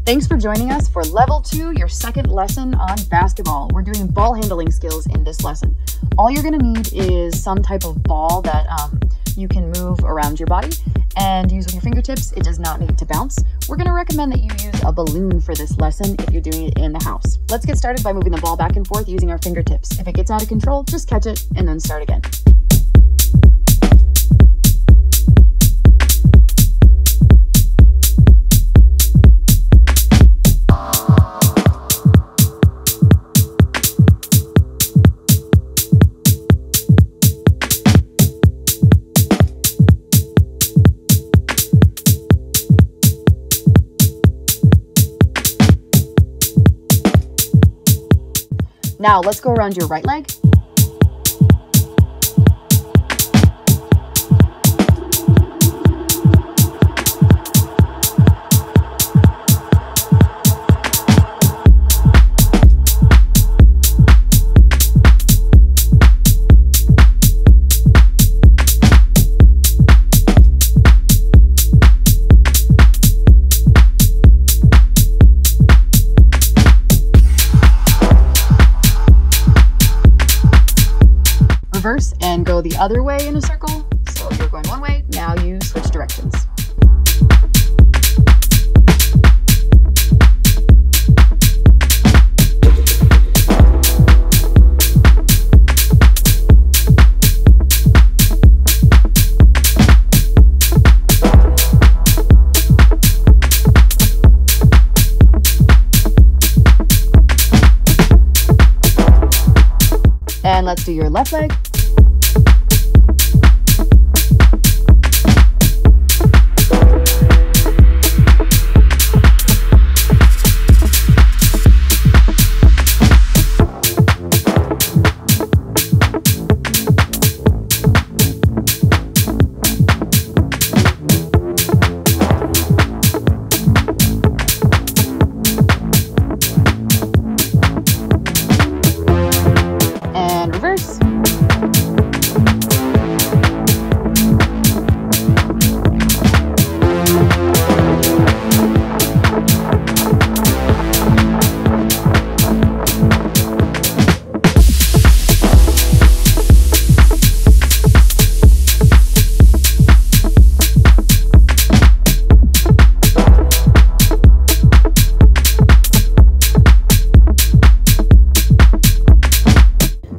Thanks for joining us for Level 2, your second lesson on basketball. We're doing ball handling skills in this lesson. All you're going to need is some type of ball that you can move around your body and use with your fingertips. It does not need to bounce. We're going to recommend that you use a balloon for this lesson if you're doing it in the house. Let's get started by moving the ball back and forth using our fingertips. If it gets out of control, just catch it and then start again. Now let's go around your right leg. Reverse and go the other way in a circle. So you're going one way, now you switch directions. And let's do your left leg. Reverse.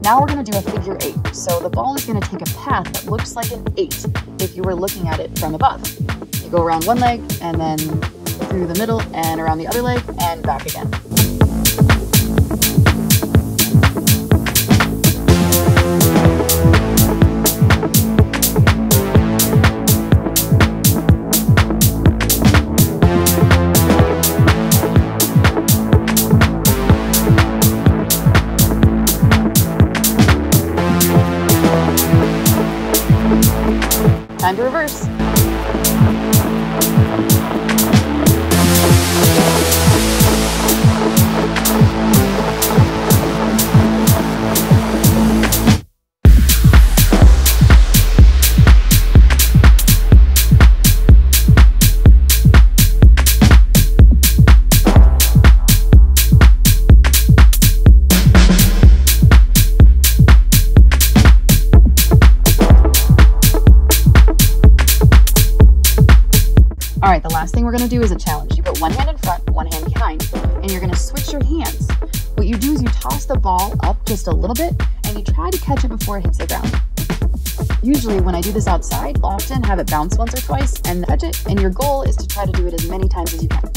Now we're going to do a figure 8. So the ball is going to take a path that looks like an 8 if you were looking at it from above. You go around one leg and then through the middle and around the other leg and back again. Time to reverse. All right, the last thing we're gonna do is a challenge. You put one hand in front, one hand behind, and you're gonna switch your hands. What you do is you toss the ball up just a little bit, and you try to catch it before it hits the ground. Usually when I do this outside, I'll often have it bounce once or twice and catch it, and your goal is to try to do it as many times as you can.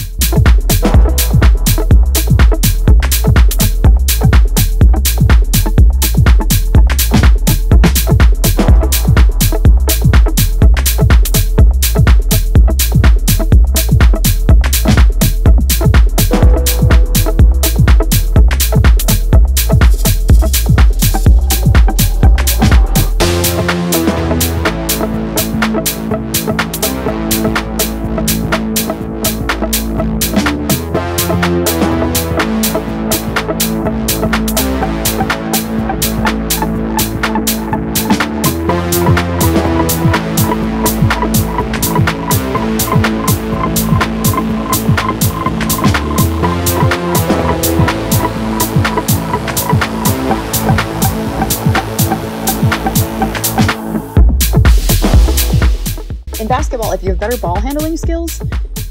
basketball, if you have better ball handling skills,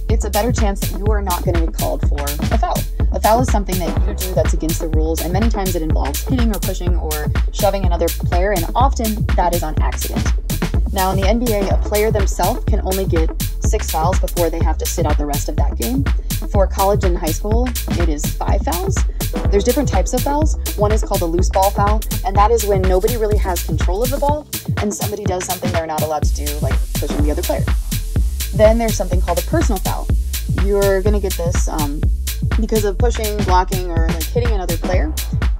it's a better chance that you are not going to get called for a foul. A foul is something that you do that's against the rules, and many times it involves hitting or pushing or shoving another player, and often that is on accident. Now in the NBA, a player themselves can only get 6 fouls before they have to sit out the rest of that game. For college and high school, it is 5 fouls. There's different types of fouls. One is called a loose ball foul, and that is when nobody really has control of the ball and somebody does something they're not allowed to do, like pushing the other player. Then there's something called a personal foul. You're going to get this because of pushing, blocking, or like hitting another player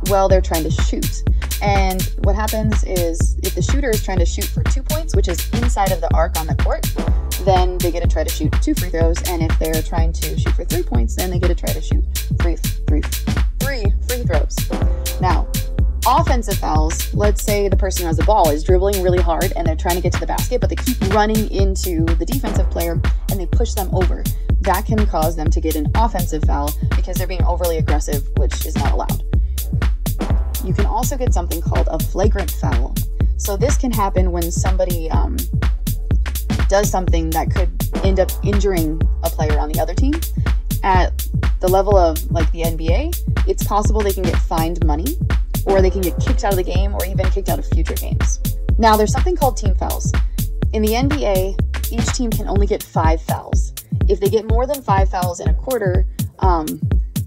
while they're trying to shoot. And what happens is if the shooter is trying to shoot for 2 points, which is inside of the arc on the court, then they get to try to shoot 2 free throws. And if they're trying to shoot for 3 points, then they get to try to shoot three free throws. Now, offensive fouls, let's say the person who has the ball is dribbling really hard and they're trying to get to the basket, but they keep running into the defensive player and they push them over. That can cause them to get an offensive foul because they're being overly aggressive, which is not allowed. You can also get something called a flagrant foul. So this can happen when somebody does something that could end up injuring a player on the other team. At the level of like the NBA, it's possible they can get fined money, or they can get kicked out of the game, or even kicked out of future games. Now, there's something called team fouls. In the NBA, each team can only get 5 fouls. If they get more than 5 fouls in a quarter,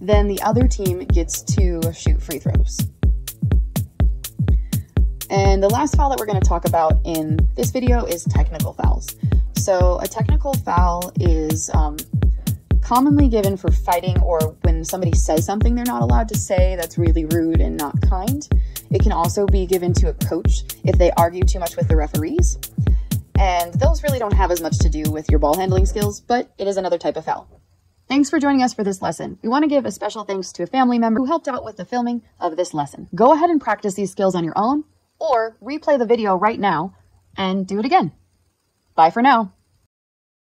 then the other team gets to shoot free throws. And the last foul that we're going to talk about in this video is technical fouls. So a technical foul is commonly given for fighting, or when somebody says something they're not allowed to say that's really rude and not kind. It can also be given to a coach if they argue too much with the referees. And those really don't have as much to do with your ball handling skills, but it is another type of foul. Thanks for joining us for this lesson. We want to give a special thanks to a family member who helped out with the filming of this lesson. Go ahead and practice these skills on your own, or replay the video right now and do it again. Bye for now.